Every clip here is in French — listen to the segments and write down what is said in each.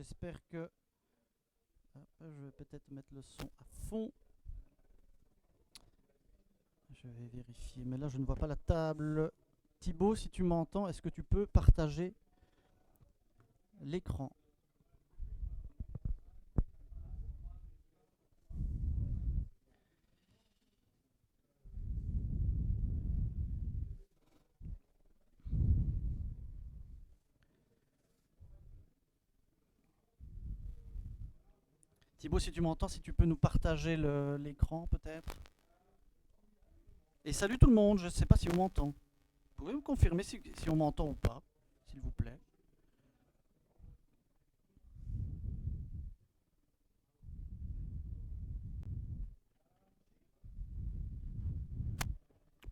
J'espère que... Hop, je vais peut-être mettre le son à fond. Je vais vérifier, mais là je ne vois pas la table. Thibaut, si tu m'entends, est-ce que tu peux partager l'écran? Thibaut, si tu m'entends, si tu peux nous partager l'écran peut-être. Et salut tout le monde, je ne sais pas si on m'entend. Pouvez-vous confirmer si on m'entend ou pas, s'il vous plaît?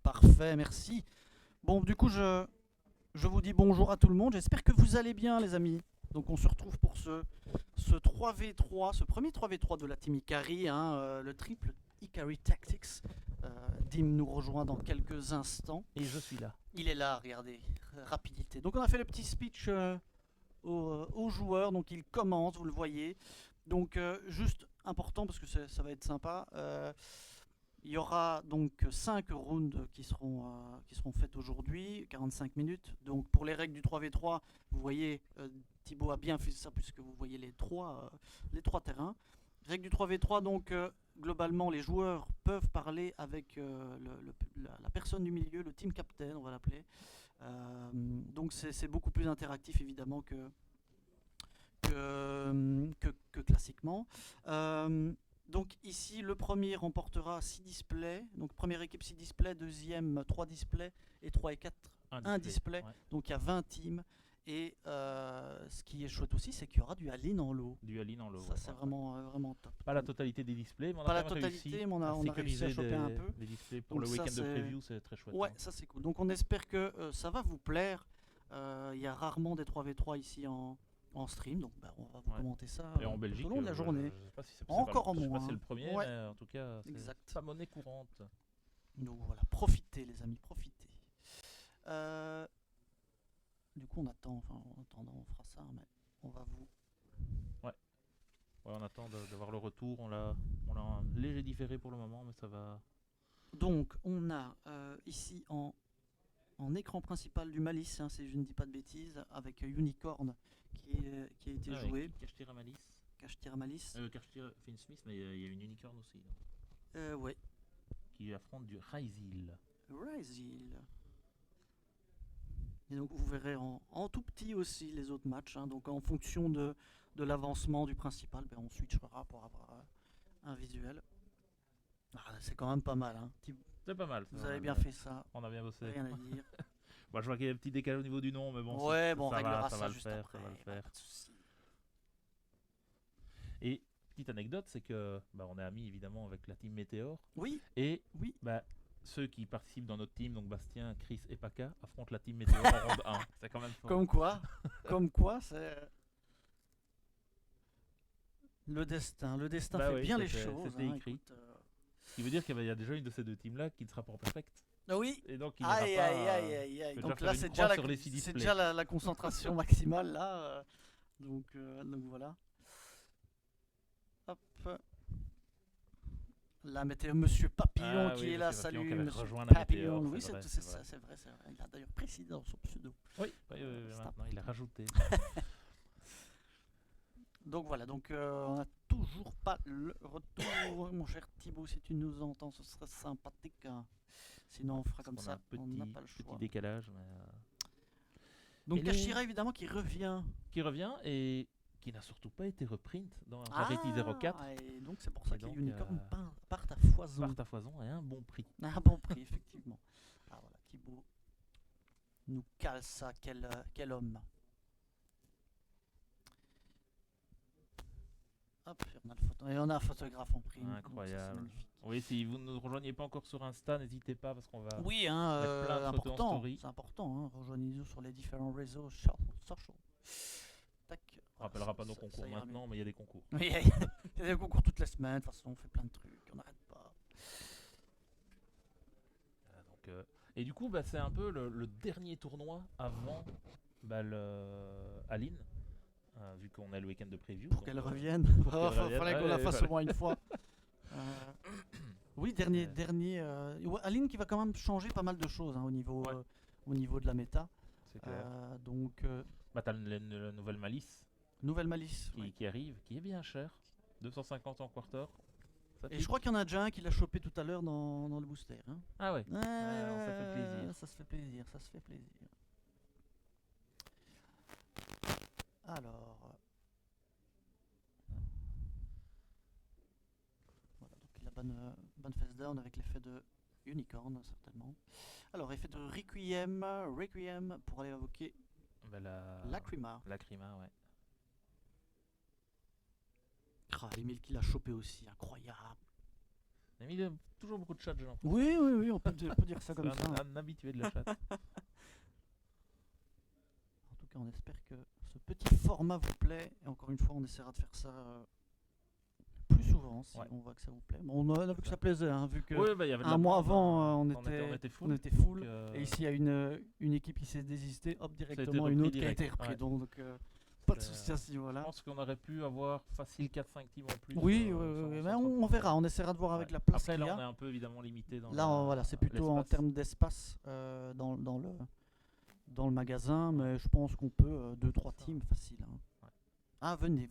Parfait, merci. Bon, du coup, je vous dis bonjour à tout le monde. J'espère que vous allez bien, les amis. Donc, on se retrouve pour ce 3v3, ce premier 3v3 de la team Ikari, hein, le triple Ikari Tactics. Dim nous rejoint dans quelques instants. Et je suis là. Il est là, regardez, rapidité. Donc, on a fait le petit speech aux joueurs. Donc, ils commencent, vous le voyez. Donc, juste important parce que ça va être sympa. Il y aura donc 5 rounds qui seront faites aujourd'hui, 45 minutes. Donc pour les règles du 3v3, vous voyez, Thibaut a bien fait ça puisque vous voyez les trois terrains. Règle du 3v3, donc globalement les joueurs peuvent parler avec la personne du milieu, le team captain on va l'appeler. Donc c'est beaucoup plus interactif évidemment que classiquement. Donc ici, le premier remportera 6 displays. Donc première équipe 6 displays, deuxième 3 displays et 3 et 4 1 display. Ouais. Donc il y a 20 teams. Et ce qui est chouette aussi, c'est qu'il y aura du all-in en lot. Du all-in en lot. Ça, c'est vraiment top. Pas la totalité des displays, mais on pas a la totalité, mais on a réussi à choper un peu. Les displays pour donc le week-end de preview, c'est très chouette. Ouais, hein. Ça c'est cool. Donc on espère que ça va vous plaire. Il y a rarement des 3v3 ici en stream, donc on va vous commenter ça et en Belgique, tout au long de la journée. Je sais pas si c'est encore en moins. Je sais pas si c'est le premier, mais en tout cas, c'est pas monnaie courante. Donc voilà, profitez les amis, profitez. Du coup, on attend, en attendant, on fera ça, mais on va vous... Ouais, on attend d'avoir le retour, on l'a un léger différé pour le moment, mais ça va... Donc, on a ici en écran principal du Malice, hein, si je ne dis pas de bêtises, avec Unicorn qui a été joué. Cache-tire à Malice. Cache-tire à Malice. Cache-tire Finn Smith, mais il y a une Unicorn aussi. Ouais. Qui affronte du Ryzil. Ryzil. Et donc vous verrez en tout petit aussi les autres matchs. Hein. Donc en fonction de l'avancement du principal, on switchera pour avoir un visuel. C'est quand même pas mal. Hein. C'est pas mal. Vous avez bien fait ça. On a bien bossé. Rien à dire. Je vois qu'il y a un petit décalage au niveau du nom, mais bon. Ouais, on réglera ça ça va juste faire, après. Ça va le faire. Pas de soucis. Et petite anecdote, c'est que on est amis évidemment avec la team Météor. Oui. Et oui. Ceux qui participent dans notre team, donc Bastien, Chris et Paka, affrontent la team Météor en ronde 1. C'est quand même fort. Comme quoi, c'est le destin. Le destin fait bien les choses. C'était écrit. Écoute, ce qui veut dire qu'il y a déjà une de ces deux teams-là qui ne sera pas en perfect. Oui. Et donc il n'ira aïe. Donc là, c'est déjà la concentration maximale là. Donc voilà. Hop. Là, mettez Monsieur Papillon qui est là. Salut, Monsieur Papillon. Oui, c'est vrai. Il a d'ailleurs précisé dans son pseudo. Oui, maintenant il a rajouté. Donc voilà, on n'a toujours pas le retour. Mon cher Thibaut, si tu nous entends, ce serait sympathique. Hein. Sinon, on fera comme ça. On n'a pas le choix. Petit décalage. Donc Kashira, évidemment, qui revient. Et qui n'a surtout pas été reprint dans Rarity 04. Et donc c'est pour ça que les unicorns partent à foison. Et un bon prix. Un bon prix, effectivement. Voilà, Thibaut nous cale ça, quel homme. Hop, on a un photographe en prime. Incroyable. Oui, si vous ne nous rejoignez pas encore sur Insta, n'hésitez pas parce qu'on va mettre plein de photos en story. C'est important, hein. Rejoignez-nous sur les différents réseaux social. Tac. On ne rappellera pas nos concours maintenant, mais il y a des concours. Oui, il y a des concours toutes les semaines, de toute façon on fait plein de trucs, on n'arrête pas. Et du coup, c'est un peu le dernier tournoi avant le Aline. vu qu'on a le week-end de preview. Pour donc, qu'elle revienne. revienne. Fallait qu'on Ouais, la fasse voilà. au moins une fois. Euh, oui, dernier. Ouais, Aline qui va quand même changer pas mal de choses hein, Ouais. au niveau de la méta. C'est clair. Donc, Bah, t'as la nouvelle Malice nouvelle malice. qui, Oui. qui arrive, qui est bien cher. 250 en quarter. Ça Et je pique. crois qu'il y en a déjà un qui l'a chopé tout à l'heure dans le booster. Hein. Ah ouais. On s'est fait plaisir. Ça se fait plaisir, ça se fait plaisir. Alors. Voilà, donc la bonne face down avec l'effet de Unicorn, certainement. Alors, effet de Requiem pour aller invoquer Bah, Lacrima. Lacrima, ouais. L'email qu'il a chopé aussi, incroyable. Il a mis toujours beaucoup de chat, j'ai l'impression. Oui, on peut dire ça comme C'est ça. un habitué de la chat. En tout cas, on espère que ce petit format vous plaît. Et encore une fois, on essaiera de faire ça plus souvent si Ouais. on voit que ça vous plaît. Bon, on a vu que ça plaisait, hein, vu que Ouais, bah, y avait de un la mois bande, avant, hein. on on était full. on était full. donc, Et ici, il y a une équipe qui s'est désistée, hop, été directement repris une autre qui a direct, été reprise. ouais. Donc, pas de C'est, souci à ce Je niveau-là. pense qu'on aurait pu avoir facile 4-5 teams en plus. Oui, sans mais trop on de verra, problème. on essaiera de voir avec Ouais. la place Après, qu'il y là, a. on est un peu évidemment limité dans Là, voilà, c'est plutôt en l'espace. termes d'espace dans le magasin, mais je pense qu'on peut 2-3 Ça. teams facile. Hein. Ouais. Ah, venez,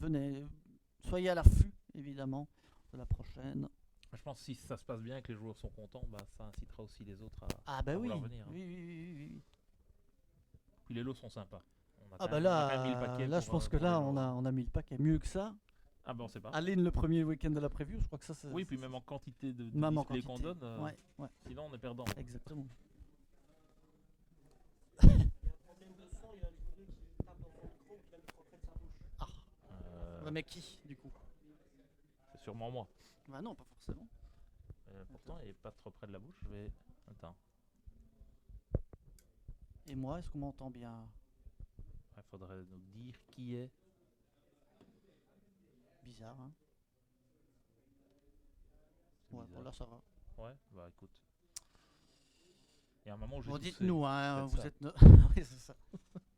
soyez à l'affût, évidemment, de la prochaine. Je pense que si ça se passe bien et que les joueurs sont contents, bah, ça incitera aussi les autres Ah, bah à oui, vouloir venir. Hein. oui. Puis les lots sont sympas. On a Ah, quand bah même- on a quand même mis le là, paquet là pour, je pense que pour les là, lots. on a mis le paquet mieux que ça. Ah, bah, on sait pas. Aline, le premier week-end de la preview, je crois que ça, c'est. Oui, puis même en quantité de même en displays qu'on quantité. donne, Ouais, sinon on est perdant. exactement. Ah, Euh, mais qui, du coup? C'est sûrement moi. Bah non, pas forcément. Pourtant, il est pas trop près de la bouche. Je vais. Attends. Et moi, est-ce qu'on m'entend bien? Il faudrait nous dire qui est. Bizarre, hein? C'est Ouais, bizarre. bon, là, ça va. Ouais, bah écoute. Il y a un moment où je Bon, suis dites-nous, hein, peut-être vous ça. êtes oui, c'est ça.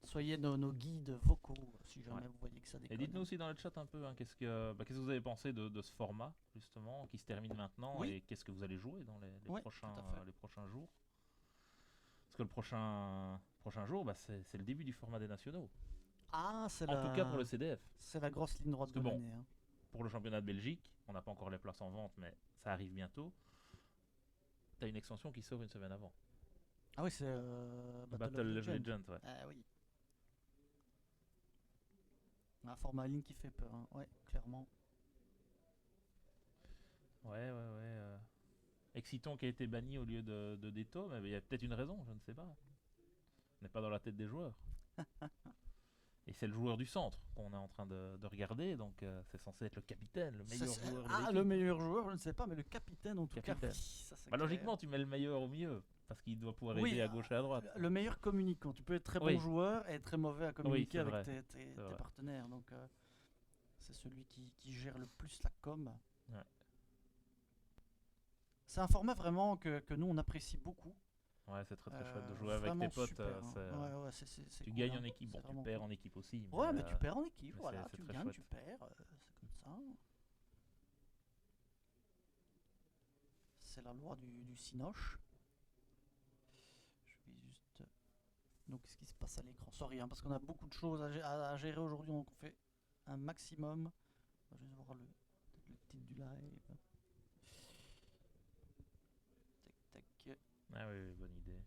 Soyez nos guides vocaux, si jamais Ouais. vous voyez que ça Et déconne. dites-nous aussi dans le chat un peu, hein, qu'est-ce que vous avez pensé de ce format, justement, qui se termine maintenant, Oui. et qu'est-ce que vous allez jouer dans les Ouais, prochains, tout à fait. les prochains jours. Parce que le prochain jour, bah, c'est le début du format des nationaux. Ah, c'est En tout cas pour le CDF. c'est la grosse ligne droite de Parce que bon, l'année. Hein. Pour le championnat de Belgique, on n'a pas encore les places en vente, mais ça arrive bientôt. T'as une extension qui sort une semaine avant. Ah oui, c'est Battle of Legends, ouais. Ah oui. Un format ligne qui fait peur, hein. Ouais, clairement. Ouais. Exciton qui a été banni au lieu de Deto, mais il y a peut-être une raison, je ne sais pas. On n'est pas dans la tête des joueurs. Et c'est le joueur du centre qu'on est en train de regarder, donc c'est censé être le capitaine, le meilleur joueur de l'équipe. Le meilleur joueur, je ne sais pas, mais le capitaine en tout Capitaine. cas. Oui, ça, c'est Bah, clair. logiquement, tu mets le meilleur au milieu, parce qu'il doit pouvoir Oui, aider à gauche et à droite. Le meilleur communicant. Tu peux être très bon Oui. joueur et être très mauvais à communiquer c'est avec vrai. tes vrai. partenaires. Donc, c'est celui qui gère le plus la com. Ouais. C'est un format vraiment que nous, on apprécie beaucoup. Ouais, c'est très chouette de jouer avec Vraiment tes potes. super, hein. C'est, Ouais, c'est tu cool, gagnes hein. en équipe, C'est bon, tu vraiment perds cool. en équipe aussi. Ouais, mais tu perds en équipe, mais voilà. c'est Tu très gagnes, chouette. tu perds. C'est comme ça. C'est la loi du Cinoche. Je vais juste. Donc, qu'est-ce qui se passe à l'écran? Sorry, hein, parce qu'on a beaucoup de choses à gérer aujourd'hui, donc on fait un maximum. Je vais juste voir le titre du live. Tac, tac. Ah oui, bonne idée.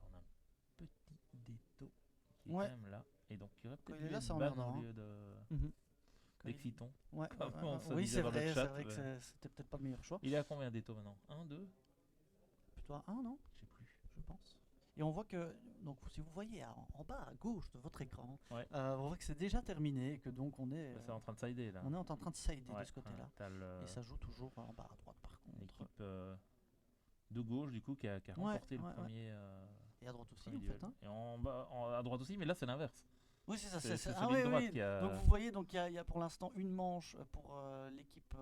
On a un petit Deto qui est Ouais. quand même là. Et donc, il y aurait Quand peut-être il est dû là, être c'est ban emmerdant, au hein. lieu Mhm. d'Exciton. Ouais, Comme on se oui, disait c'est dans le vrai, chat, c'est vrai que ouais. c'était peut-être pas le meilleur choix. Il est à combien Deto maintenant 1, 2 Plutôt à 1, non? Je sais plus. Je pense. Et on voit que, donc si vous voyez en bas à gauche de votre écran, Ouais. on voit que c'est déjà terminé et que donc on est C'est en train de sider là. en train de sider Ouais, de ce côté-là. ouais, t'as Et ça joue toujours en bas à droite par contre. l'équipe de gauche du coup qui a remporté le premier. Et à droite aussi premier en duel. fait. Hein. Et en bas, à droite aussi, mais là c'est l'inverse. Oui, c'est ça. C'est Ah celui de oui, droite oui. qui a. Donc vous voyez, donc il y a pour l'instant une manche pour l'équipe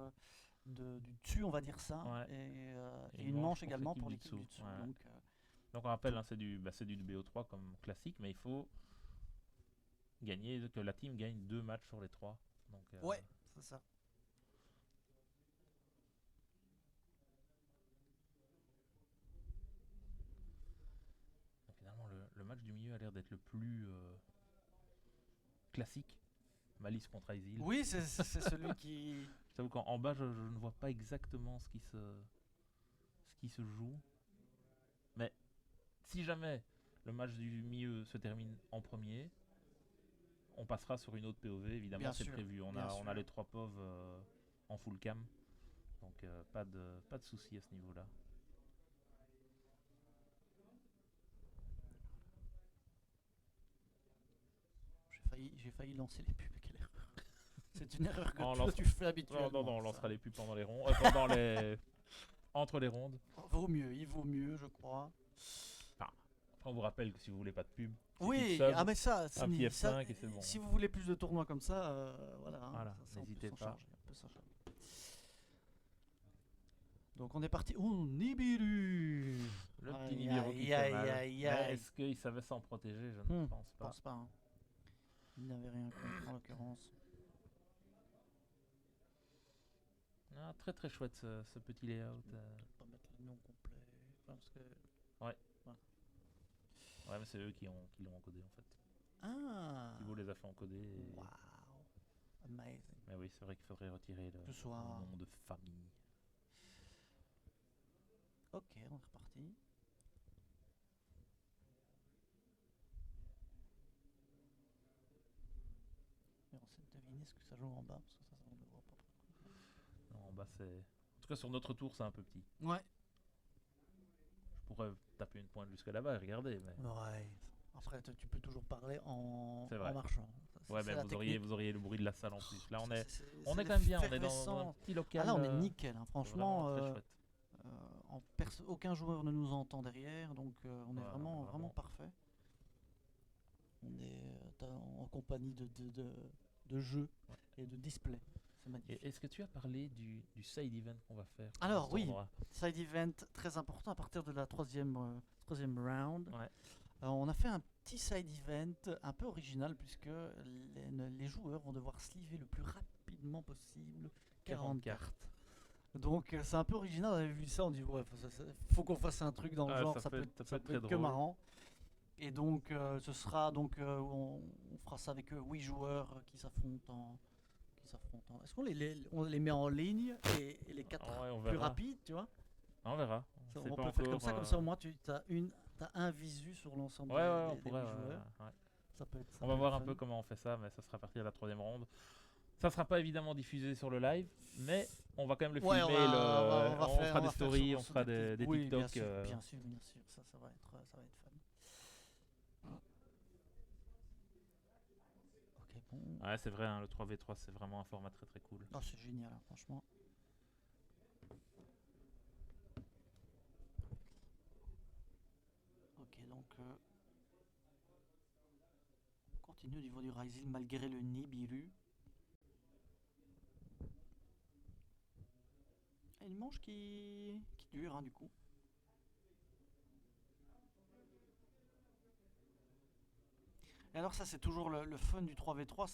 du dessus, on va dire ça, Ouais. et une manche également pour l'équipe du dessous. Ouais. Donc, Donc on rappelle, hein, c'est du BO3 comme classique, mais il faut que la team gagne 2 matchs sur les 3. Donc, Ouais, c'est ça. donc finalement, le match du milieu a l'air d'être le plus classique. Malice contre Isil. Oui, c'est celui qui... Je t'avoue qu'en bas, je ne vois pas exactement ce qui se joue. Mais si jamais le match du milieu se termine en premier, on passera sur une autre POV, évidemment, Bien c'est sûr, prévu. On bien a sûr. les 3 POV en full cam, donc pas de souci à ce niveau-là. J'ai failli lancer les pubs, quelle erreur. C'est une erreur que On toi, lance- tu fais habituellement. Non, on ça. lancera les pubs pendant les rondes, entre les rondes. Il vaut mieux, je crois. Enfin, après, on vous rappelle que si vous voulez pas de pub, Oui, sub, ah mais ça, un petit F5 et c'est bon. si vous voulez plus de tournois comme ça, voilà, hein, Voilà, ça, on peut n'hésitez s'en pas. charger, on peut s'en charger. Donc on est parti. Oh, Nibiru. Le Aïe, petit Nibiru qui aïe, fait mal. aïe, Mais aïe. est-ce qu'il savait s'en protéger? Je ne pense Je pas. pense pas. Hein. Il n'avait rien contre en l'occurrence. Ah, très très chouette ce petit layout. Je vais pas mettre le nom complet. Parce que... Ouais, mais c'est eux qui l'ont encodé en fait. Ah. Thibaut les a fait encoder. Wow. Amazing. Mais oui, c'est vrai qu'il faudrait retirer le Ce soir. nom de famille. Ok, on est reparti. Mais on essaie de deviner ce que ça joue en bas, parce que ça on ne le voit pas. Non, en bas c'est. En tout cas, sur notre tour, c'est un peu petit. Ouais. Je pourrais taper une pointe jusqu'à là-bas et regarder, mais. Ouais. Après, tu peux toujours parler en C'est vrai. marchant. Ouais, mais la vous technique. auriez le bruit de la salle en plus. Là, on est C'est quand même bien. On est dans un l'effervescence. petit local. Ah là, on est nickel. Hein. C'est Franchement, vraiment très chouette. aucun joueur ne nous entend derrière, donc on est Ouais, vraiment vraiment. parfait. On est en compagnie de jeux Ouais. et de display. C'est magnifique. Et est-ce que tu as parlé du side event qu'on va faire pour Alors ce oui, tournoi? side event très important à partir de la troisième round. Ouais. On a fait un petit side event un peu original puisque les joueurs vont devoir sliver le plus rapidement possible 40 cartes. Donc c'est un peu original, on avait vu ça, on dit ouais, faut qu'on fasse un truc dans le genre, ça peut être très que drôle. marrant. Et donc ce sera on fera ça avec 8 joueurs qui s'affrontent. Est-ce on les met en ligne et les 4 Ouais, on plus verra. rapides, tu vois? On verra. On sait peut pas faire comme encore, ça au moins tu as un visu sur l'ensemble Ouais, on des pourrait. 8 joueurs. Ouais. Ça peut être, ça On va peut voir être un peu fun. comment on fait ça, mais ça sera à partir de la troisième ronde. Ça sera pas évidemment diffusé sur le live, mais on va quand même le Ouais, filmer. On fera des stories, on fera des oui, TikTok. bien sûr, bien sûr, ça va être fun. Ok, bon. Ouais, c'est vrai, hein, le 3v3 c'est vraiment un format très très cool. Oh, c'est génial, hein, franchement. Ok, donc on continue au niveau du Rising malgré le Nibiru. Et une manche qui dure, hein, du coup. Et alors ça c'est toujours le fun du 3v3,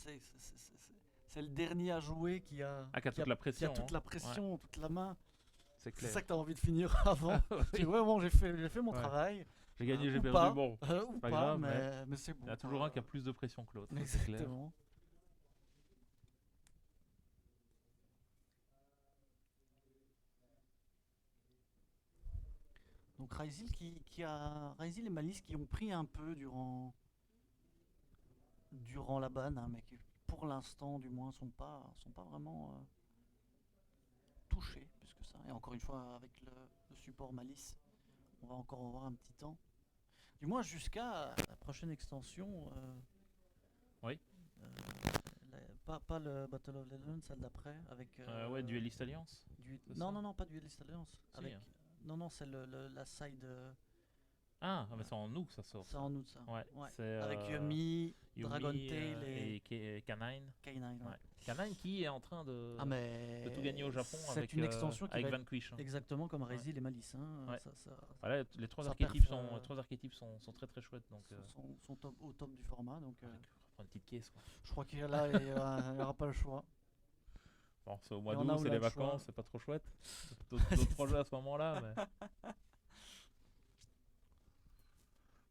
c'est le dernier à jouer qui a, Ah, qui a toute la pression. toute hein. la pression, toute la main. C'est C'est clair. ça que tu as envie de finir avant. Oui. Tu dis, ouais, bon, j'ai fait mon Ouais. travail. J'ai gagné, j'ai ou perdu. pas. Bon, Ou pas pas, grave, mais c'est bon. il y en a toujours un qui a plus de pression que l'autre. ça, c'est clair. Exactement. Donc Raisil Raisil et Malice qui ont pris un peu durant la banne, hein, mais qui pour l'instant du moins sont pas vraiment touchés plus que ça. Et encore une fois avec le support Malice, on va encore avoir un petit temps. Du moins jusqu'à la prochaine extension. Oui. Pas le Battle of Legends, celle d'après avec. Ouais, Duelist Alliance. Non, ça non, pas Duelist Alliance. Si, Avec, hein. non, c'est la side. Ah, mais c'est en août que ça sort. C'est en août ça. Ouais, Ouais. c'est Avec Yumi, Yumi, Dragon Tail et Canine. K9. Ouais. Ouais. Canine qui est en train Ah mais de tout gagner au Japon c'est avec, une extension qui avec va être Vanquish. exactement comme Rezil et Malice. Hein. Ouais. Ça, Voilà, les trois ça archétypes, perf, les trois archétypes sont très très chouettes. Donc, sont au top du format. Donc, on va prendre une petite caisse. Quoi. je crois qu'il y a là, il n'y aura pas le choix. Bon, c'est au mois Et on a d'août, c'est là les le choix. vacances, c'est pas trop chouette. D'autres projets à ce moment-là. Mais...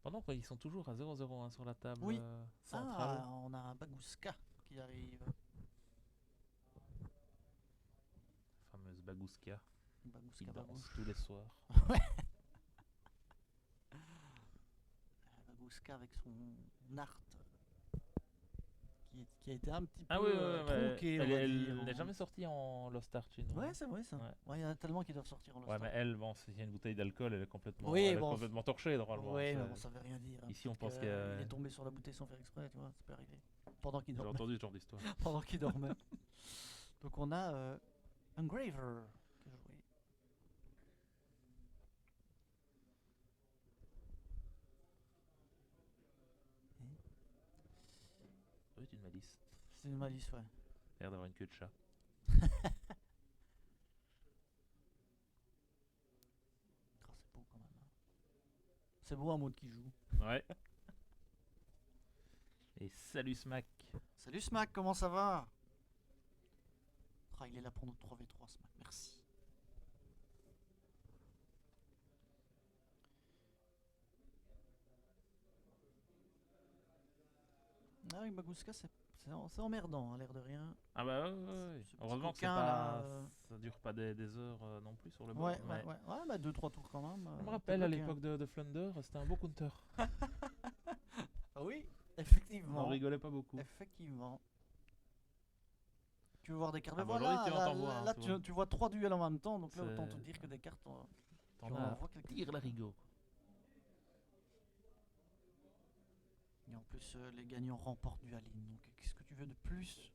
Pendant qu'ils sont toujours à 0-0 sur la table Oui. centrale. Ah, on a un Baguska qui arrive. La fameuse Baguska qui Baguska danse Babouche. tous les soirs. Baguska avec son art qui a été un petit Ah peu oui, ouais, tronqué. elle n'est jamais sortie en Lost Art chez nous. Ouais, c'est vrai ça. Ouais. Ouais, il y en a tellement qui doivent sortir en Lost Ouais, Ark. mais elle, bon, s'il y a une bouteille d'alcool, elle est complètement, Oui, elle est bon, complètement torchée normalement. Oui, c'est- mais bon, ça veut rien dire. hein, Ici, on parce pense que, qu'il il est tombé sur la bouteille sans faire exprès, tu vois, ça peut arriver. Pendant qu'il J'ai dormait. entendu ce genre d'histoire. Pendant qu'il dormait. Donc on a Engraver qui a joué. Oui, c'est une malice. C'est une malice, ouais. L'air d'avoir une queue de chat. Ah, c'est beau quand même. hein. C'est beau un mode qui joue. Ouais. Et salut Smack. Salut Smack, comment ça va? Ah, il est là pour notre 3v3 Smack, merci. Ah oui, Baguska, c'est emmerdant, hein, l'air de rien. Ah bah ouais. C'est Heureusement que c'est coquin, pas, là, ça dure pas des heures non plus sur le Ouais, board. ouais, ouais. Ouais, bah 2-3 tours quand même. Je me t'es rappelle à bloqué, l'époque de Flunder, c'était un beau counter. hein. Ah oui, effectivement. On rigolait pas beaucoup. Effectivement. Tu veux voir des cartes? Ah Mais bah voilà, aujourd'hui, tu là, en vois, hein, là, tu vois. tu vois 3 duels en même temps, donc là C'est- autant te dire que des cartes. T'en tu en as vois quelques- tire l'arigot. Et en plus, les gagnants remportent du Aline. Donc qu'est-ce que tu veux de plus?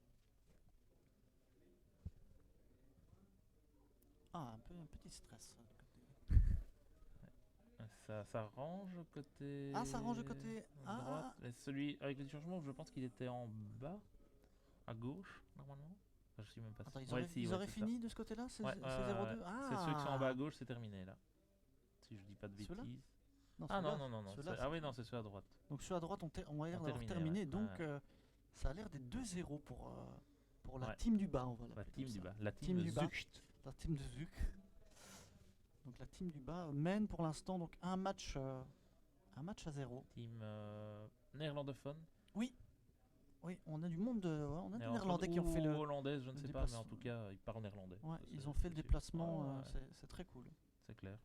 Ah, un petit stress. de côté. Ça range côté. Ah, ça range côté. droite. Ah, Mais celui avec les changements, je pense qu'il était en bas, à gauche, normalement. Enfin, je suis même pas sûr. attends, ils Ouais, auraient, si, ils ouais, auraient c'est fini de ce côté-là? C'est Ouais, 0-2? ouais. Ah, C'est ceux qui sont en bas à gauche, c'est terminé là. Si je dis pas de Ceux-là bêtises. Non, Ah non, ceux-là- non, non. ceux-là, Ah oui, non, c'est ceux à droite. Donc ceux à droite ont a l'air Ont d'avoir terminé, terminé. ouais. Donc Ouais. ça a l'air des 2-0 pour la Ouais. team du bas, on va La l'appeler team comme du ça. bas. La Team team du bas. Zucht. La team de Zuc. Donc la team du bas mène pour l'instant donc un match à 0. Team néerlandophone. Oui, on a du monde, on a des Néerlandais qui ont fait ou le. hollandaise, je ne le sais pas, mais en déplacement. tout cas, ils parlent néerlandais. Ouais, Ça, ils c'est- ont fait le c'est sûr. déplacement, Ouais, ouais, c'est très cool. c'est clair.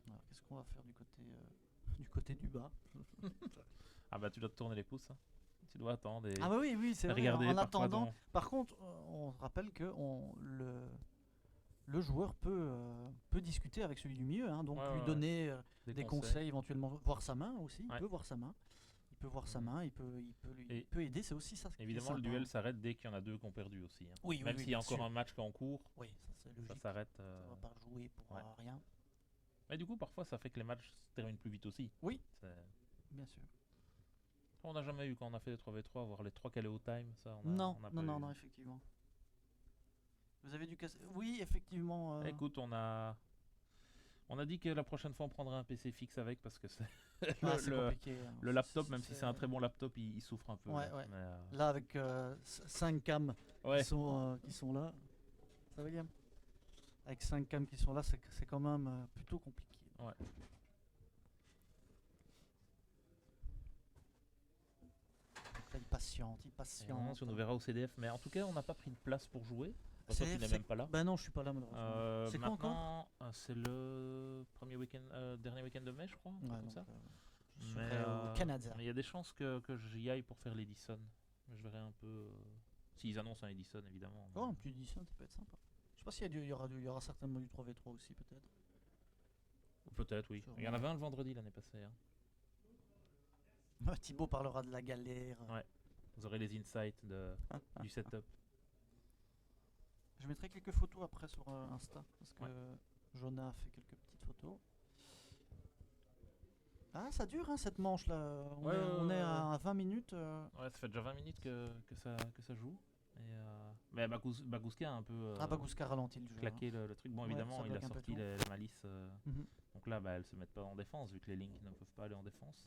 Alors, qu'est-ce qu'on va faire du côté du bas? Ah bah tu dois te tourner les pouces. Hein. Tu dois attendre et Ah bah oui, c'est vrai. regarder En parfois attendant, ton- par contre, on rappelle que le joueur peut discuter avec celui du milieu, hein, donc Ouais, lui ouais, donner des conseils, éventuellement voir sa main aussi. Il Ouais. peut voir sa main. Il peut voir sa Mhm. main, il Et peut aider, c'est aussi ça. qui est Évidemment, le sympa, duel hein. s'arrête dès qu'il y en a deux qui ont perdu aussi. Hein. Oui, oui, Même oui, s'il y a bien encore sûr. un match qui est en cours, Oui, ça c'est ça logique. s'arrête. On va pas jouer pour ouais. rien, Mais du coup, parfois, ça fait que les matchs se terminent plus vite aussi. Oui. C'est- bien sûr. On n'a jamais eu, quand on a fait les 3v3, voir les 3 calés au time. Ça, on a, Non, on a non, pas non, eu. non, effectivement. Vous avez dû casser. Oui, effectivement. Écoute, on a dit que la prochaine fois, on prendrait un PC fixe avec parce que c'est ah, c'est le compliqué. hein. le laptop, même si c'est un très bon laptop, il souffre un peu. Ouais, là. ouais. Mais, Là, avec 5 cams ouais. qui sont là. Ça va, Guillaume? Avec 5 cams qui sont là, c'est quand même plutôt compliqué. Ouais. Là, il patiente. Et on nous verra au CDF. Mais en tout cas, on n'a pas pris de place pour jouer. Toi, CDF, tu n'es c'est- même pas là. Ben non, je suis pas là malheureusement. C'est quand encore? Maintenant, c'est le premier week-end, dernier week-end de mai, je crois. un truc Ouais, comme donc, ça. je Mais, serai au Canada. mais il y a des chances que j'y aille pour faire l'Edison. Je verrai un peu. S'ils annoncent un Edison, évidemment. Oh, un petit édition, ça peut être sympa. Je sais pas s'il y aura certainement du 3v3 aussi, peut-être. Peut-être, oui. Il y en avait un le vendredi l'année passée. Hein. Thibaut parlera de la galère. Ouais. Vous aurez les insights du setup. Je mettrai quelques photos après sur Insta parce que Ouais. Jonah a fait quelques petites photos. Ah, ça dure hein, cette manche là. On est à 20 minutes. Ouais, ça fait déjà 20 minutes que ça joue. Mais Bagouska a un peu Ah, Bagouska ralentit le jeu. claqué le truc. Bon, Ouais, évidemment, ça il a bloque un peu sorti tout. les malices. Mhm. Donc là, elles se mettent pas en défense vu que les Link ne peuvent pas aller en défense.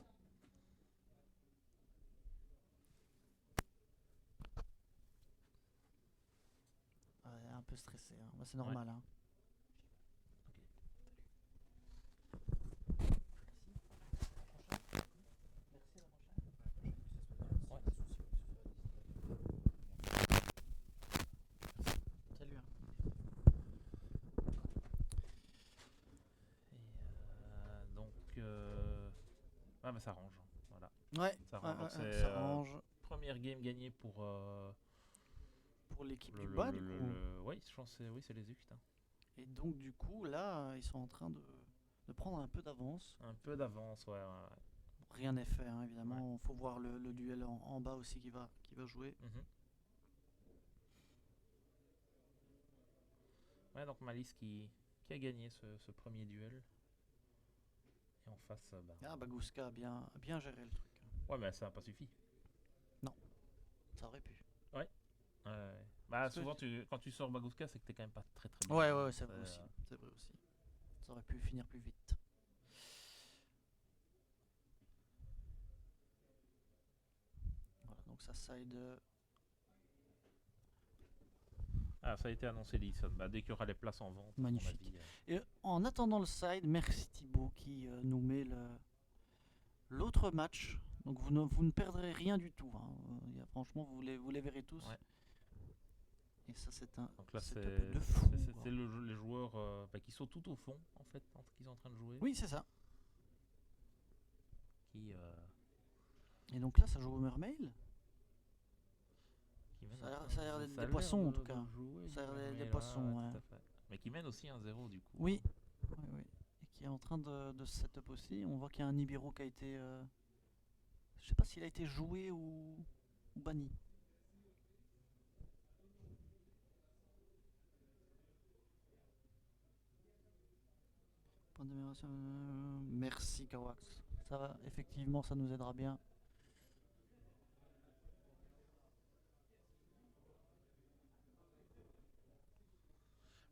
Ouais, un peu stressé. Hein. Bah, c'est normal. Hein. Ouais. Salut. Hein. Ah, mais ça range. Voilà. Ouais, Ça range. Donc c'est ça range première game gagnée pour pour l'équipe du bas du coup. Oui, je pense que c'est les Uct. Hein. Et donc du coup là, ils sont en train de prendre un peu d'avance. Un peu d'avance, ouais. Rien n'est fait hein, évidemment. Il faut voir le duel en bas aussi qui va jouer. Mhm. Ouais, donc Malice qui a gagné ce premier duel. Et en face, Ah, Bagouska a bien géré le truc. ouais, mais ça n'a pas suffi. Ça aurait pu. Bah, Parce que souvent, quand tu sors Bagouska, c'est que t'es quand même pas très très bien. Ouais, c'est vrai aussi. C'est vrai aussi. Ça aurait pu finir plus vite. Voilà, donc ça side. Ah, ça a été annoncé, Leeson. Bah, dès qu'il y aura les places en vente, Magnifique. à mon avis, Et en attendant le side, merci Thibaut qui nous met l'autre match. Donc vous ne perdrez rien du tout. Hein. Franchement, vous les verrez tous. Ouais. Et ça, c'est un Donc là, setup de fou. c'est les joueurs qui sont tout au fond, en fait, qui sont en train de jouer. Oui, c'est ça. Qui, Et donc là, ça joue au Mermail. qui mènent Ça a l'air d'être des poissons en tout cas. Ça a l'air d'être des poissons, ouais. Tout à fait. Mais qui mène aussi 1-0 du coup. Oui. Oui. Et qui est en train de se setup aussi. On voit qu'il y a un Nibiru qui a été. Je sais pas s'il a été joué ou banni. Point d'amélioration. Merci Kawax. Ça va, effectivement, ça nous aidera bien.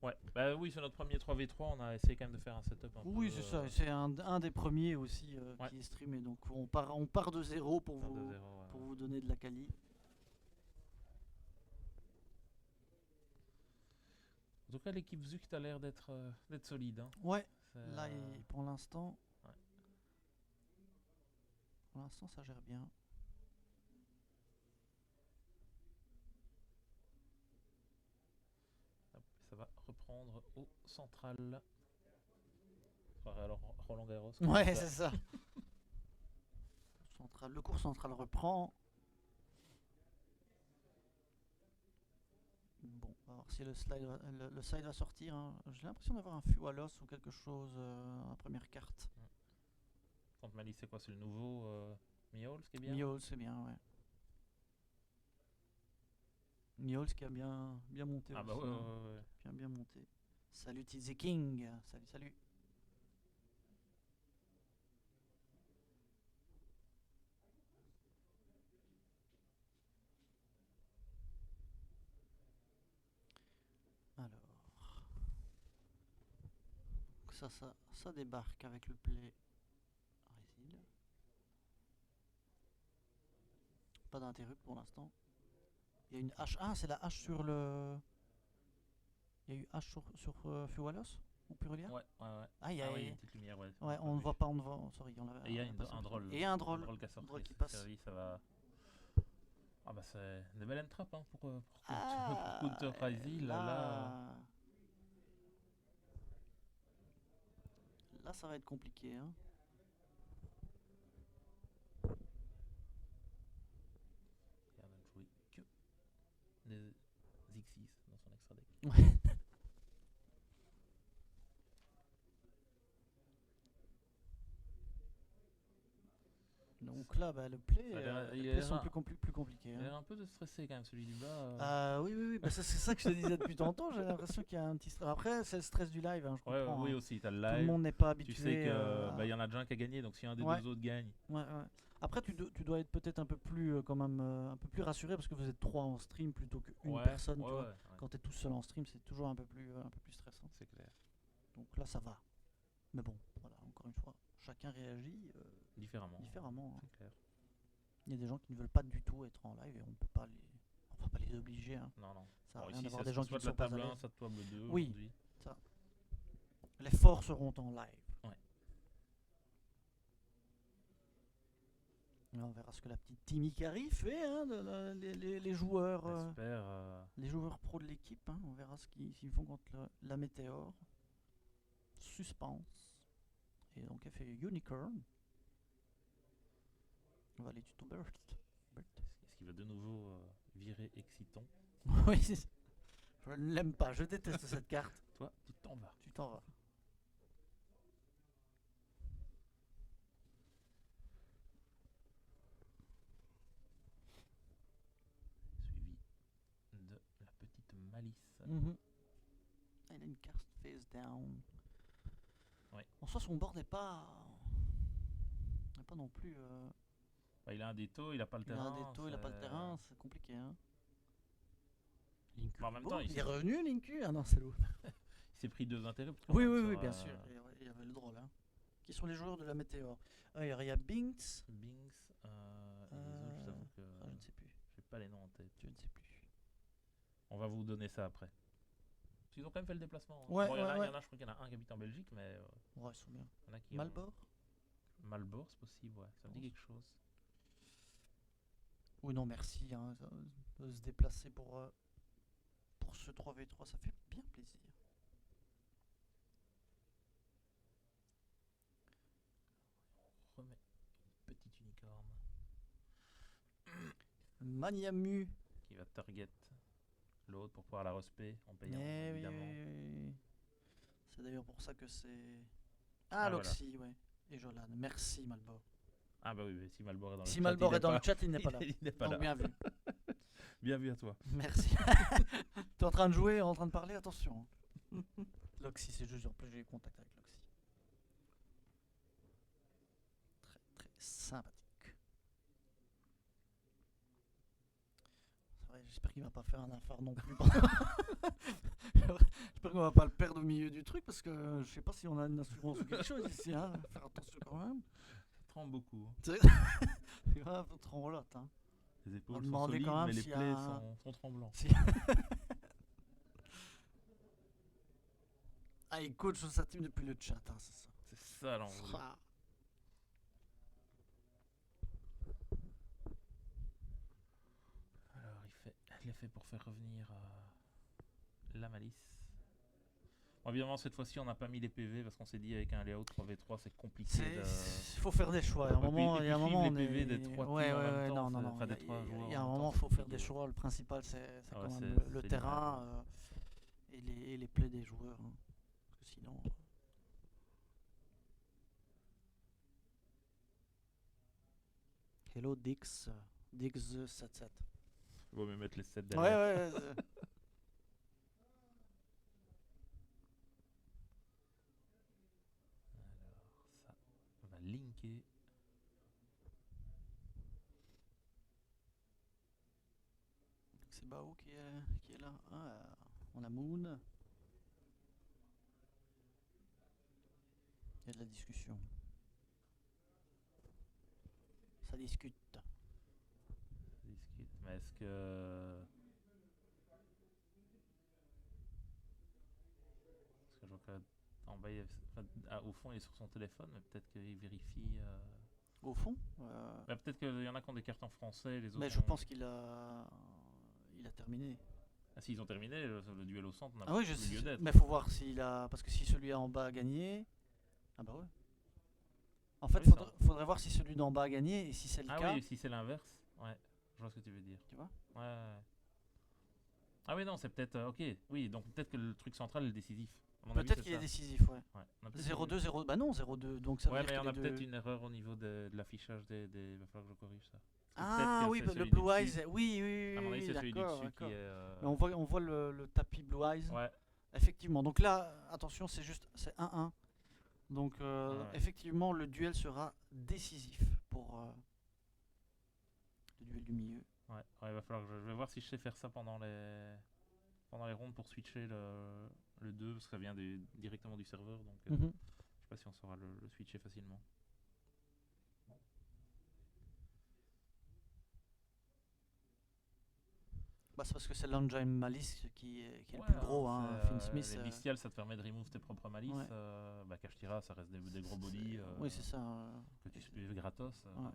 Ouais, bah oui, c'est notre premier 3v3, on a essayé quand même de faire un setup un peu. Oui, c'est ça, c'est un des premiers aussi Ouais. qui est streamé. Donc on part de zéro pour Faire vous, 2-0, pour vous donner de la quali. En tout cas, l'équipe Zuct a l'air d'être solide. Hein. Ouais, C'est, là pour l'instant. ouais. Pour l'instant, ça gère bien. Hop, ça va reprendre au central. Alors Roland Garros. Ouais, c'est ça. Le cours central reprend. Bon, on va voir si le slide va sortir. Hein. J'ai l'impression d'avoir un Fualos ou quelque chose à la première carte. Contre Malice, c'est quoi? C'est le nouveau Miols qui est bien? Miols, c'est bien, ouais. Miols qui a bien monté Ah aussi. bah ouais. Bien monté. Salut TZ King. Salut. Alors. Ça débarque avec le play. Résil. Pas d'interrupt pour l'instant. Il y a une hache. Ah, c'est la hache sur le. Il y a eu hache sur Fualos ou Purulia? Ouais. Ah, il y a une petite lumière, ouais. Ouais, on ne voit pas, sorry, on l'a. Et il y a un drôle. Et un drôle. qui a sorti. Drôle qui passe. Servi, ça va. Ah bah c'est une belle entrap hein, pour Ah, Counter Résil. Là. Là, ça va être compliqué. Hein. Il n'a joué que des Xyz dans son extra deck. Ouais. Donc là, bah, le play, Ça a l'air- les il a plays l'air sont un- plus compliqués. Il a Hein. l'air un peu de stressé quand même, celui du bas. Oui, oui, oui. Bah, c'est ça que je te disais depuis tantôt. J'ai l'impression qu'il y a un petit stress. Après, c'est le stress du live, hein, je Ouais, comprends. oui Hein. aussi, t'as le Tout le live. monde n'est pas Tu habitué. sais que il y en a déjà un qui a gagné, donc si un des Ouais. deux autres gagne, Ouais, ouais. Après, tu dois être peut-être un peu plus, quand même, un peu plus rassuré parce que vous êtes trois en stream plutôt qu'une ouais, personne. ouais, Tu vois. ouais, ouais, Quand tu es tout seul en stream, c'est toujours un peu plus stressant. c'est clair. Donc là, ça va. Mais bon, voilà, encore une fois, chacun réagit Différemment. différemment. Hein. C'est clair. Il y a des gens qui ne veulent pas du tout être en live et on va pas les obliger. Hein. Non, non. Ça a Bon, rien ici, d'avoir ça des se gens passe qui ne soit de sont la pas à table 1, l'aise. soit de table 2 Oui. aujourd'hui. Les forts seront en live. Ouais. Et on verra ce que la petite Timmy Carey fait, hein, les joueurs. J'espère. Les joueurs pro de l'équipe, hein, on verra s'ils font contre la Météore. Suspense. Et donc elle fait Unicorn. On va aller tuto Burst. Est-ce qu'il va de nouveau virer Exciton? Oui, je ne l'aime pas, je déteste cette carte. Toi, tu t'en vas. Tu t'en vas. Suivi de la petite Malice. Il a une carte face down. Ouais. En soi, son board n'est pas non plus. Bah, il a un déto, il a pas le Il a terrain. un déto, il a pas le terrain, c'est compliqué. Hein. Linku, Mais en même temps, il il est revenu, Linku. Ah non, c'est l'autre. Il s'est pris 2 intérêts. Oui, oui, oui, bien sûr. Il y avait le drôle. Hein. Qui sont les joueurs de la Météore? Il y a Binks. Binks et les autres, je t'avoue que Je ne sais plus. j'ai pas les noms en tête. Je ne sais plus. On va vous donner ça après. Parce qu'ils ont quand même fait le déplacement. Hein. Ouais, Bon, il y en a, ouais. je crois qu'il y en a un qui habite en Belgique, mais Ouais, ils sont bien. il y en a qui Malbor? Malbor, c'est possible, ouais. Ça me dit quelque chose. Oui, non, merci. Hein, de se déplacer pour ce 3v3, ça fait bien plaisir. On remet une petite unicorne Maniamu. qui va target l'autre pour pouvoir la respect en payant, Eh oui, évidemment. oui. C'est d'ailleurs pour ça que c'est. Ah, Loxy, ouais. Et Jolan. Merci, Malbor. Ah bah oui, si Malbor est dans le Si chat, Malbor il est dans le pas- chat, il n'est pas là. il n'est pas Donc là. bien vu. Bien vu à toi. Merci. Tu es en train de jouer, en train de parler, attention. Loxy, c'est juste, en plus j'ai eu contact avec Loxy. Très très sympathique. C'est vrai, j'espère qu'il va pas faire un infart non plus. J'espère qu'on va pas le perdre au milieu du truc parce que je sais pas si on a une assurance ou quelque chose ici. Hein. Faire attention quand même. Ça tremble beaucoup. Hein. C'est grave, faut tremblote. Hein. Les On épaules sont demandait solides, quand même mais les s'il y a plaies un- sont tremblants. Ah, il coach sur sa team depuis le chat, hein, c'est ça. C'est ça l'enjeu. Ah. Alors, il est fait pour faire revenir la Malice. Bon, évidemment, cette fois-ci, on n'a pas mis les PV parce qu'on s'est dit avec un layout 3v3, c'est compliqué. Il faut faire des choix. Il y a un Et puis- moment, et il y a un puis moment, suivre on les PV est. des trois Ouais, teams en ouais, même ouais, temps, non, non, c'est- non. enfin, des Il y a- trois il y a- joueurs il y a un en même moment, temps, il faut c'est faire des compliqué. choix. Le principal, c'est Ah ouais, quand c'est- même le c'est terrain et les plays des joueurs. Hein. Parce que sinon. Hello Dix. Dix77. Il vaut mieux mettre les 7 Ouais, derrière. ouais. Alors, ça va linker. C'est Bao qui est là. Ah, on a Moon. Il y a de la discussion. Ça discute. Discute. Mais est-ce que. Parce que je vois qu'en bas, au fond, il est sur son téléphone, mais peut-être qu'il vérifie. Au fond, Bah, peut-être qu'il y en a qui ont des cartes en français, les autres. mais je pense qu'il a terminé. Ah, s'ils ont terminé, le duel au centre n'a Ah oui, plus lieu d'être. mais faut voir s'il a, parce que si celui en bas a gagné, ah bah ouais. En fait, Oui, faudrait voir si celui d'en bas a gagné et si c'est le Ah cas. oui, si c'est l'inverse. Ouais, je vois ce que tu veux dire. Tu vois. Ouais. Ah oui, non, c'est peut-être. Ok, oui, donc peut-être que le truc central est le décisif. À mon avis, Peut-être c'est qu'il est ça. décisif, ouais. Ouais. On a peut-être 0-2, 0. Bah non, 0-2. Donc ça veut Ouais, dire mais que on a les peut-être deux. une erreur au niveau de l'affichage Il va falloir que je corrige ça. Parce que Ah peut-être que oui, c'est bah, le celui du Blue dessus. Eyes. Oui, oui, À mon oui, avis, oui, c'est celui du d'accord, dessus qui d'accord. est. Mais on voit le tapis Blue Eyes. Ouais. Effectivement. Donc là, attention, c'est 1-1. Donc Ouais. effectivement, le duel sera décisif pour le duel du milieu. Ouais, il va falloir que je vais voir si je sais faire ça pendant les rondes pour switcher le 2 parce que ça vient directement du serveur donc Mhm. je sais pas si on saura le switcher facilement. Bah, c'est parce que c'est l'engine Malice qui est le Ouais, plus gros. Hein. c'est, Finn Smith. les bestiales ça te permet de remove tes propres malices. Ouais. Kashtira ça reste des gros bodies Oui, c'est ça. que tu spawns gratos. Ouais.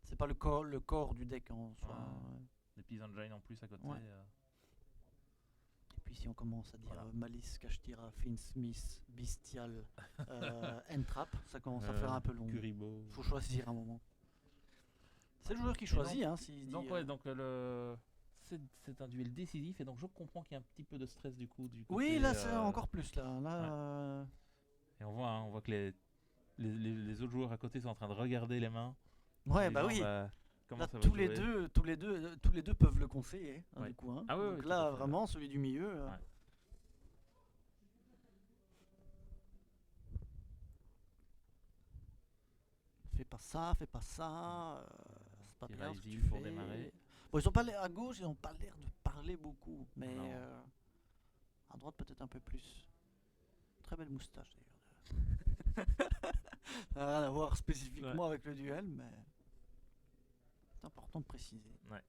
C'est pas le corps du deck en soi. Ouais. Des petits engines en plus à côté. Ouais. Et puis si on commence à dire Voilà. Malice, Kashtira, Finn Smith, Bestial, Entrap, ça commence à faire un peu long. Kuribo. Faut choisir un moment. C'est le joueur qui choisit, hein, s'il dit, Donc c'est un duel décisif et donc je comprends qu'il y a un petit peu de stress du coup. Oui, là c'est encore plus là. Et on voit que les autres joueurs à côté sont en train de regarder les mains. Ouais, en bah disant, oui. Comment Là, ça va tous jouer. les deux peuvent le conseiller, hein, Ouais. du coup. Hein. Ah oui, Donc oui, tout là, à fait, vraiment, celui du milieu. Ouais. Fais pas ça, fais pas ça. C'est pas Petit bien ce que tu rising pour fais. démarrer. Bon, ils ont pas l'air à gauche, ils ont pas l'air de parler beaucoup, mais Non. à droite peut-être un peu plus. Très belle moustache d'ailleurs. Ça n'a rien à voir spécifiquement avec le duel, mais c'est important de préciser. Ouais.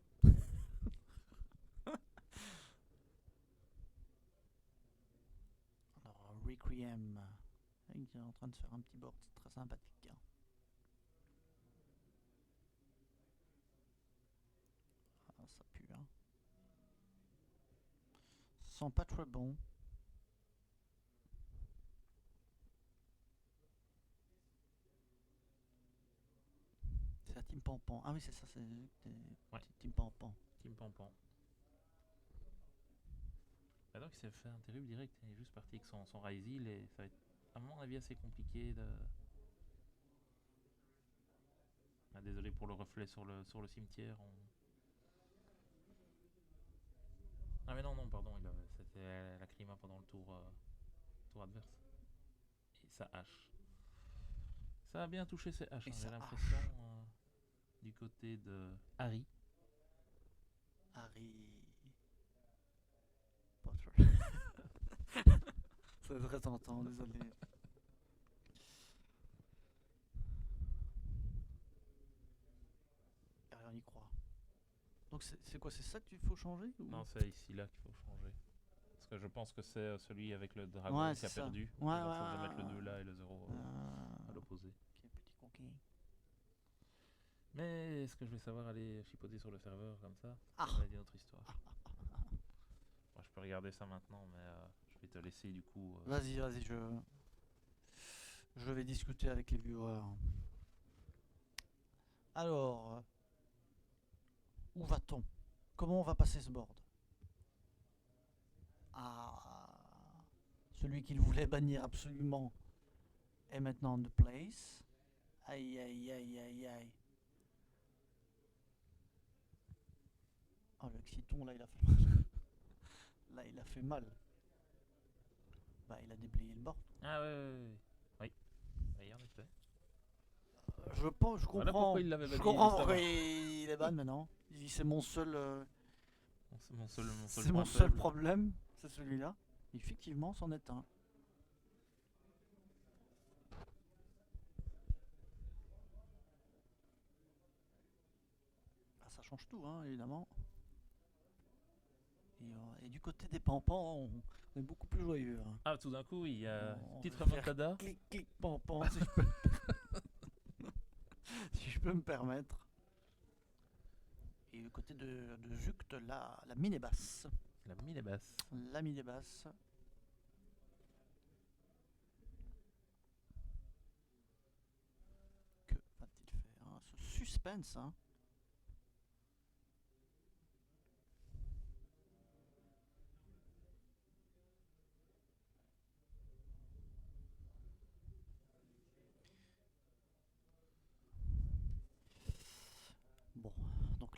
Alors, Requiem, il est en train de se faire un petit board très sympathique. Hein. Ah, ça pue, hein. Ça sent pas très bon. C'est la Team Pampan. Ah oui, c'est ça, c'est Team Pampan. Team Pampan. Ah donc il s'est fait un terrible direct, il est juste parti avec son Rise Heal et ça va être à mon avis assez compliqué de... Ah, désolé pour le reflet sur le cimetière. Ah mais non, pardon, c'était la Krima pendant le tour adverse. Et sa hache. Ça a bien touché ses haches, hein, j'ai l'impression, du côté de Harry. Harry Potter. Ça va être très tentant, désolé. On y croit. Donc c'est quoi, c'est ça qu'il faut changer ou... Non, c'est ici là qu'il faut changer. Parce que je pense que c'est celui avec le dragon Ouais, qui a c'est ça. perdu. Ouais, Il ouais, faut que je ouais, mette le ouais. 2 là et le 0 à l'opposé. Ok, petit coquin. Mais est-ce que je vais savoir aller chipoter sur le serveur comme ça? Ah. Ça va être une autre histoire. Moi, je peux regarder ça maintenant, mais je vais te laisser du coup. Vas-y, je vais discuter avec les viewers. Alors, où va-t-on? Comment on va passer ce board? Ah, celui qu'il voulait bannir absolument est maintenant on the place. Aïe, aïe, aïe, aïe, aïe. Oh, le Exciton, là, il a fait mal. Là, il a fait mal. Bah, il a déblayé le board. Ah oui, en effet. Je comprends. Voilà pourquoi il l'avait banni. Je comprends pourquoi il est ban maintenant. Il dit c'est mon seul. C'est C'est mon seul problème, c'est celui-là. Effectivement, c'en est un. Ah, ça change tout, hein, évidemment. Et du côté des pampans, on est beaucoup plus joyeux. Hein. Ah, tout d'un coup, il y a On petite va faire remontada. Clic, clic, pampan, si je peux, si je peux me permettre. Et du côté de Juct, la mini-basse. La mini-basse. La mini-basse. Que va-t-il faire hein? Ce suspense, hein.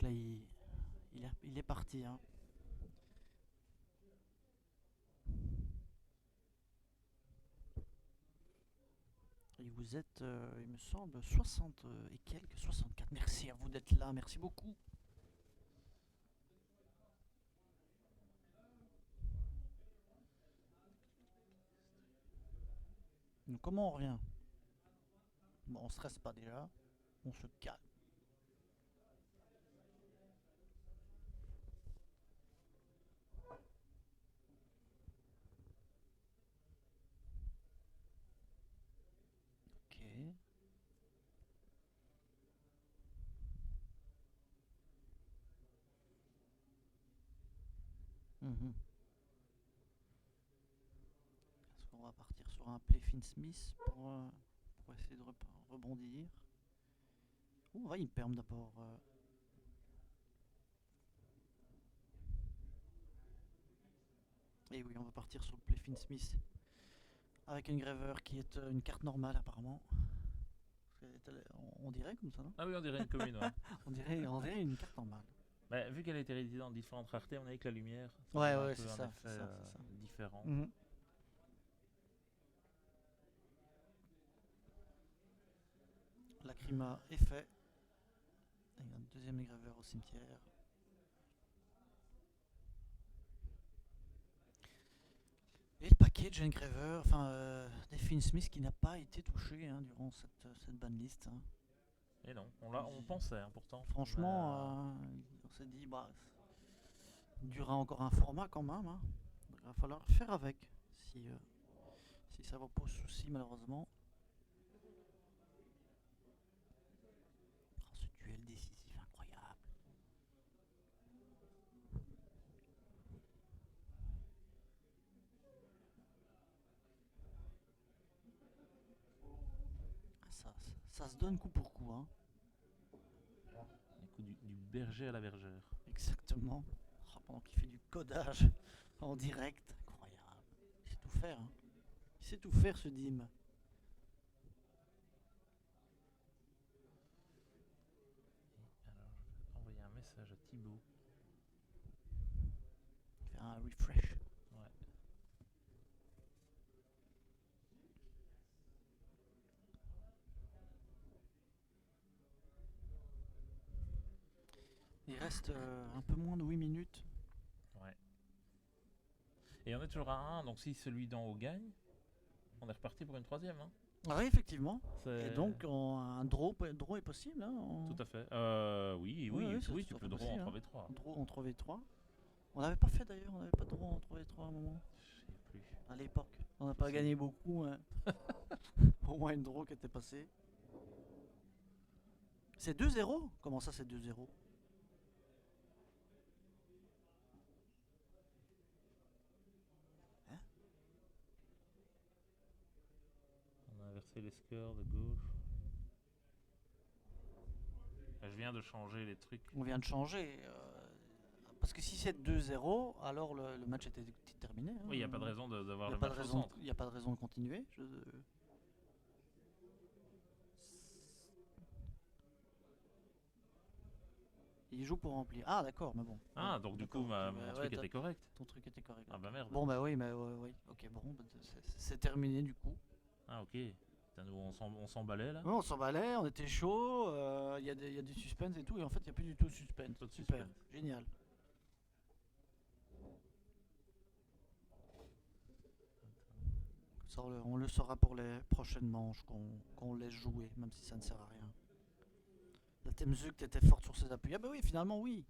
là, il est parti. Hein. Et vous êtes, il me semble, 60 et quelques, 64. Merci à vous d'être là, merci beaucoup. Donc, comment on revient? Bon, on stresse pas déjà, on se calme. Ok. Mhm. Est-ce qu'on va partir sur un play Finn Smith pour essayer de rebondir? On va Imperm d'abord. Et oui, on va partir sur le play Finn Smith avec une Graver qui est une carte normale apparemment. On dirait comme ça, non? Ah oui, on dirait une commune, ouais. On dirait une carte normale. Bah, vu qu'elle a été réalisée dans différentes raretés, on est avec la lumière. Ça Ouais, donne un ouais, peu c'est un ça, effet, c'est ça, c'est ça. différent. Mhm. Lacrima est fait. Il y a un deuxième graveur au cimetière. Et le package engraver, enfin des Finn Smith qui n'a pas été touché hein, durant cette banlist. Hein. Et non, on pensait hein, pourtant. Franchement, on s'est dit, bah, il y aura encore un format quand même. Hein. Il va falloir faire avec si ça vous pose souci malheureusement. Oh, ce duel décisif incroyable. Ça se donne coup pour coup. Hein. Les coups du berger à la bergère. Exactement. Oh, pendant qu'il fait du codage en direct. Incroyable. Il sait tout faire. Hein. Il sait tout faire ce Dim. Et alors, je vais envoyer un message à Thibaut. Faire un refresh. Ouais. Il reste un peu moins de 8 minutes. Ouais. Et on est toujours à 1, donc si celui d'en haut gagne, on est reparti pour une troisième. Hein. Ah oui, effectivement. C'est- Et donc, un draw est possible. Hein, Tout à fait. Oui, c'est tu tout à peux fait draw en possible, 3v3. Un draw en 3v3. On n'avait pas fait d'ailleurs, on n'avait pas de draw en 3v3 à un moment. Je sais plus. À l'époque. On n'a pas gagné beaucoup. Hein. Au moins une draw qui était passée. C'est 2-0? Comment ça, c'est 2-0? On a inversé les scores de gauche. Je viens de changer les trucs. On vient de changer. Parce que si c'est 2-0, alors le match était terminé. Hein. Oui, il n'y a pas de raison d'avoir Il le n'y a, match au centre. a pas de raison de continuer. Il joue pour remplir. Ah d'accord, mais bon. Ah, Ouais, donc du d'accord, coup, ok, mon ouais, truc ouais, était correct. ton truc était correct. Ah bah merde. Bon bah oui, mais ouais. Ok, bon, bah, c'est terminé du coup. Ah ok. Putain, nous, on s'emballait là. Ouais, on s'emballait, on était chaud, il y a du suspense et tout, et en fait il n'y a plus du tout de suspense. Pas de Super, suspense. génial. Ça, on le saura pour les prochaines manches qu'on laisse jouer, même si ça ne sert à rien. La Temzuk était forte sur ses appuis. Ah bah oui, finalement oui.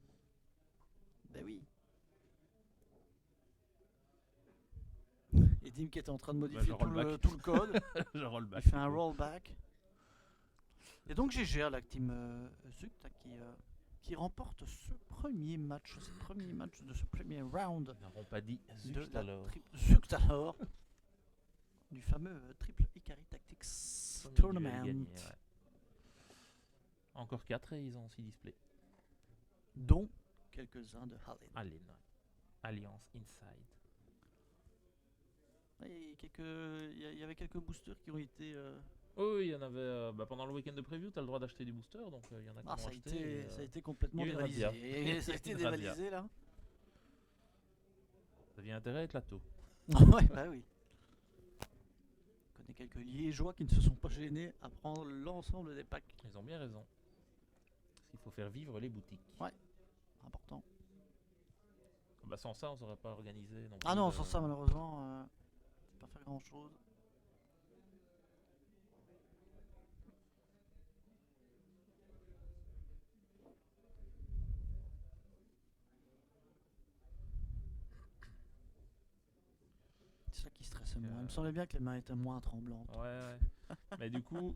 Ben oui. Et Dim qui était en train de modifier tout le code. Je rollback. Il fait un rollback. Et donc GG à la team Zukt qui remporte ce premier match de ce premier round Ils n'auront pas dit de Zucht la alors. Zukt alors du fameux triple Ikari Tactics Premier Tournament. duel gagné, ouais. Encore 4 et ils ont aussi display. Dont quelques-uns de Hallin. Allez, ouais. Alliance Inside. Il y avait quelques boosters qui ont été Oh, il y en avait pendant le week-end de preview, tu as le droit d'acheter du booster, donc il y en a qui Ah, ont ça a acheté. été, ça a été complètement il y a eu une dévalisé. razzia. Et ça a été Une razzia. dévalisé là. Ça vient intérêt avec la taux. Ouais, bah oui. Je connais quelques liégeois qui ne se sont pas gênés à prendre l'ensemble des packs. Ils ont bien raison. Parce qu'il faut faire vivre les boutiques. Important. Bah, sans ça, on ne saurait pas organiser. Non Ah plus non, de- sans ça, malheureusement, c'est pas faire grand chose. C'est ça qui stressait moins. Il me semblait bien que les mains étaient moins tremblantes. Ouais. Mais du coup,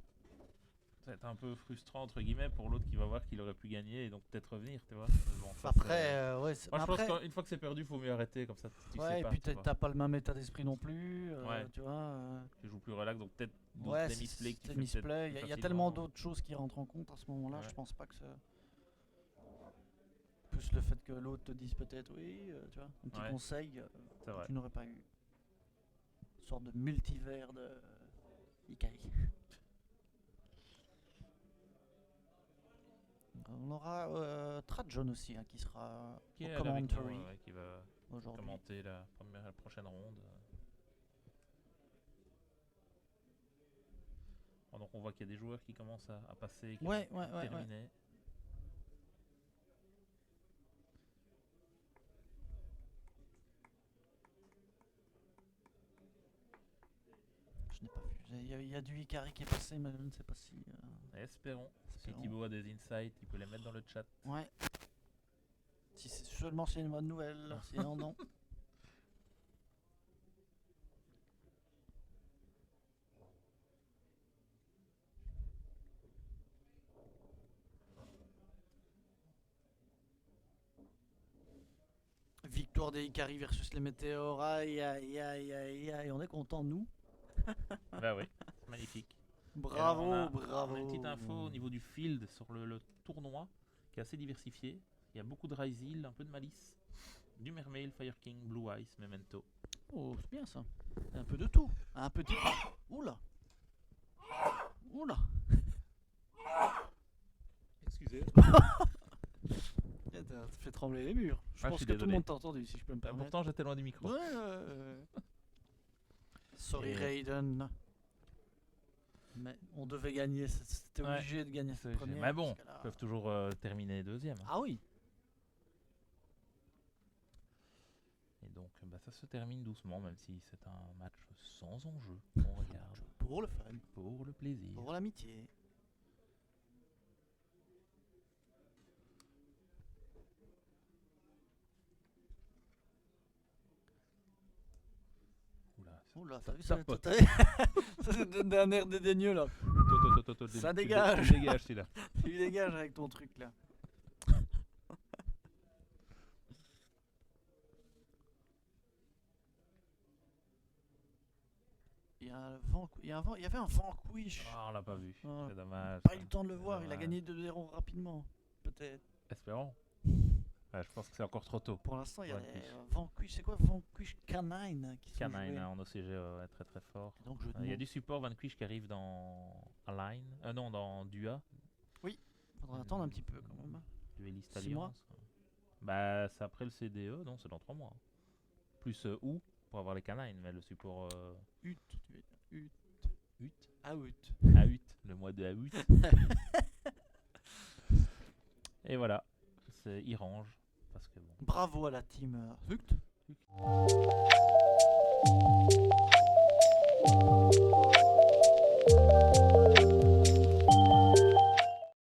c'est un peu frustrant, entre guillemets, pour l'autre qui va voir qu'il aurait pu gagner et donc peut-être revenir, tu vois. Mais bon, ça, Après, c'est- ouais, Moi, je après, pense qu'une fois que c'est perdu, il faut mieux arrêter, comme ça tu ouais, sais et pas. puis Tu vois. t'as pas le même état d'esprit non plus, Ouais. tu vois. Tu joues plus relax, donc peut-être Ouais, des c'est misplays que tu des fais misplays. peut-être Il y a facilement. tellement d'autres choses qui rentrent en compte à ce moment-là. Ouais. Je pense pas que ça. Plus le fait que l'autre te dise peut-être oui, tu vois, un petit Ouais. conseil C'est que vrai. tu n'aurais pas eu. Une sorte de multivers de Ikari. On aura Trajan aussi qui sera Qui au est là avec nous, commentary qui va aujourd'hui. commenter la prochaine ronde. Bon, donc on voit qu'il y a des joueurs qui commencent à passer, qui Ouais, ont ouais, ouais, terminé. Je n'ai pas vu. Il y a du Ikari qui est passé, mais je ne sais pas si. Espérons. Si Espérons. Thibaut a des insights, il peut les mettre dans le chat. Ouais. Si c'est seulement c'est une bonne nouvelle, sinon non. Victoire des Ikari versus les Météores. Aïe aïe aïe aïe aïe. On est content nous. Bah oui, c'est magnifique. Bravo, Et alors, bravo. on a une petite info au niveau du field sur le tournoi qui est assez diversifié. Il y a beaucoup de Ryzeal, un peu de Malice, du Mermail, Fire King, Blue Ice, Memento. Oh, c'est bien ça. Un peu de tout. Un petit peu. Oula. Oula. Excusez. Ça fait trembler les murs. Je Ah, je pense suis que tout le désolé. monde t'a entendu, si je peux me permettre. Pourtant j'étais loin du micro. Ouais. Sorry Et- Raiden. Mais on devait gagner, c'était Ouais. obligé de gagner cette première. Mais bon, parce que là- ils peuvent toujours terminer deuxième. Ah oui. Et donc ça se termine doucement, même si c'est un match sans enjeu. On regarde Pour le fun, pour le plaisir. pour l'amitié. Oula, Oula, t'as vu ça ça? pote. Ça c'est d'un air dédaigneux là. Ça dégage. Tu dégages celui-là. Tu dégages avec ton truc là. Il y a un vent, il y avait un vanquish. Ah, on l'a pas vu. Ah. C'est dommage. Pas eu le temps de le voir, il a dommage. gagné 2-0 rapidement. Peut-être. Espérons. Ouais, je pense que c'est encore trop tôt. Pour l'instant, il y a Vanquish. Vanquish. C'est quoi Vanquish Canine qui sont Canine joués. hein, en OCG, ouais, très très fort. Et donc je Il y a du support Vanquish qui arrive dans Align. Non, dans Dua. faudra attendre un petit peu quand même. Duelist 6 mois. Alliance. Bah, c'est après le CDE, non, c'est dans 3 mois. Plus ou pour avoir les canines, mais le support Ut, tu veux dire. Ut. Ut. Out. A8, le mois de A8. Et voilà, il range. Parce que bon. Bravo à la team Huct.